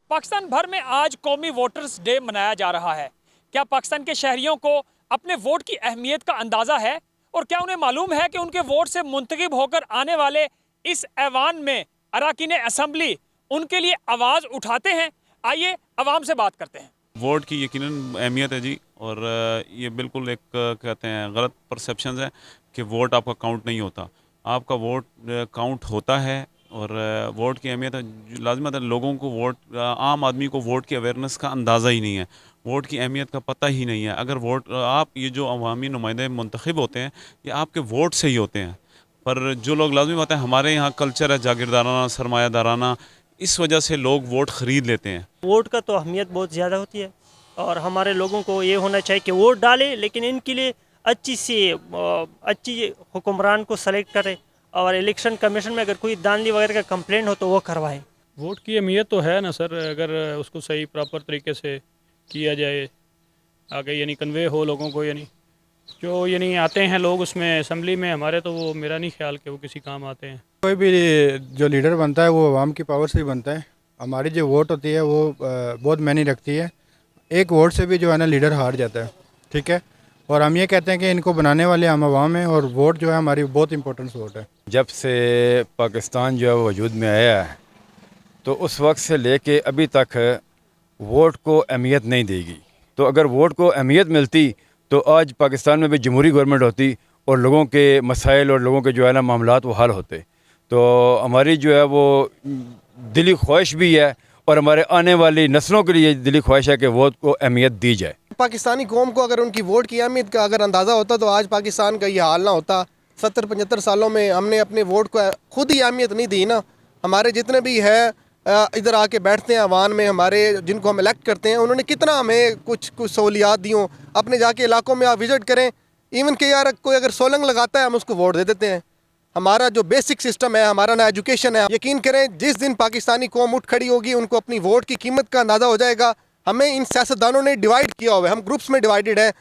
पाकिस्तान भर में आज कौमी वोटर्स डे मनाया जा रहा है। क्या पाकिस्तान के शहरियों को अपने वोट की अहमियत का अंदाज़ा है और क्या उन्हें मालूम है कि उनके वोट से मुंतखब होकर आने वाले इस ऐवान में अरकान असेंबली उनके लिए आवाज़ उठाते हैं? आइए अवाम से बात करते हैं। वोट की यकीनन अहमियत है जी, और ये बिल्कुल एक कहते हैं गलत परसेप्शन है कि वोट आपका काउंट नहीं होता। आपका वोट काउंट होता है और वोट की अहमियत लाजमत है। लोगों को वोट, आम आदमी को वोट की अवेयरनेस का अंदाज़ा ही नहीं है, वोट की अहमियत का पता ही नहीं है। अगर वोट आप ये जो अवामी नुमाइंदे मुंतखब होते हैं ये आपके वोट से ही होते हैं, पर जो लोग लाजमी बात है हमारे यहाँ कल्चर है जागीरदाराना सरमायादाराना, इस वजह से लोग वोट ख़रीद लेते हैं। वोट का तो अहमियत बहुत ज़्यादा होती है और हमारे लोगों को ये होना चाहिए कि वोट डालें, लेकिन इनके लिए अच्छी हुक्मरान को सेलेक्ट करें और इलेक्शन कमीशन में अगर कोई दांधली वगैरह का कंप्लेंट हो तो वो करवाएं। वोट की अहमियत तो है ना सर, अगर उसको सही प्रॉपर तरीके से किया जाए, आगे यानी कन्वे हो लोगों को, यानी जो यानी आते हैं लोग उसमें असेंबली में हमारे, तो वो मेरा नहीं ख्याल कि वो किसी काम आते हैं। कोई भी जो लीडर बनता है वो आवाम की पावर से ही बनता है। हमारी जो वोट होती है वो बहुत मायने रखती है। एक वोट से भी जो है ना लीडर हार जाता है, ठीक है। और हम ये कहते हैं कि इनको बनाने वाले हम आवाम हैं और वोट जो है हमारी बहुत इंपॉर्टेंट वोट है। जब से पाकिस्तान जो है वजूद में आया है तो उस वक्त से लेके अभी तक वोट को अहमियत नहीं देगी। तो अगर वोट को अहमियत मिलती तो आज पाकिस्तान में भी जमहूरी गवर्नमेंट होती और लोगों के मसाइल और लोगों के जो है ना मामलात वो हल होते। तो हमारी जो है वो दिली ख्वाहिश भी है और हमारे आने वाली नस्लों के लिए दिली ख्वाहिश है कि वोट को अहमियत दी जाए। पाकिस्तानी कौम को अगर उनकी वोट की अहमियत का अगर अंदाज़ा होता तो आज पाकिस्तान का ये हाल ना होता। 70-75 सालों में हमने अपने वोट को खुद ही अहमियत नहीं दी ना। हमारे जितने भी है इधर आके बैठते हैं अवान में, हमारे जिनको हम इलेक्ट करते हैं, उन्होंने कितना हमें कुछ सहूलियात दी हों। अपने जाके इलाकों में आप विज़िट करें, इवन के यार कोई अगर सोलंग लगाता है हम उसको वोट दे देते हैं। हमारा जो बेसिक सिस्टम है, हमारा ना एजुकेशन है। यकीन करें जिस दिन पाकिस्तानी कौम उठ खड़ी होगी उनको अपनी वोट की कीमत का अंदाज़ा हो जाएगा। हमें इन सियासतदानों ने डिवाइड किया हुआ है, हम ग्रुप्स में डिवाइडेड हैं।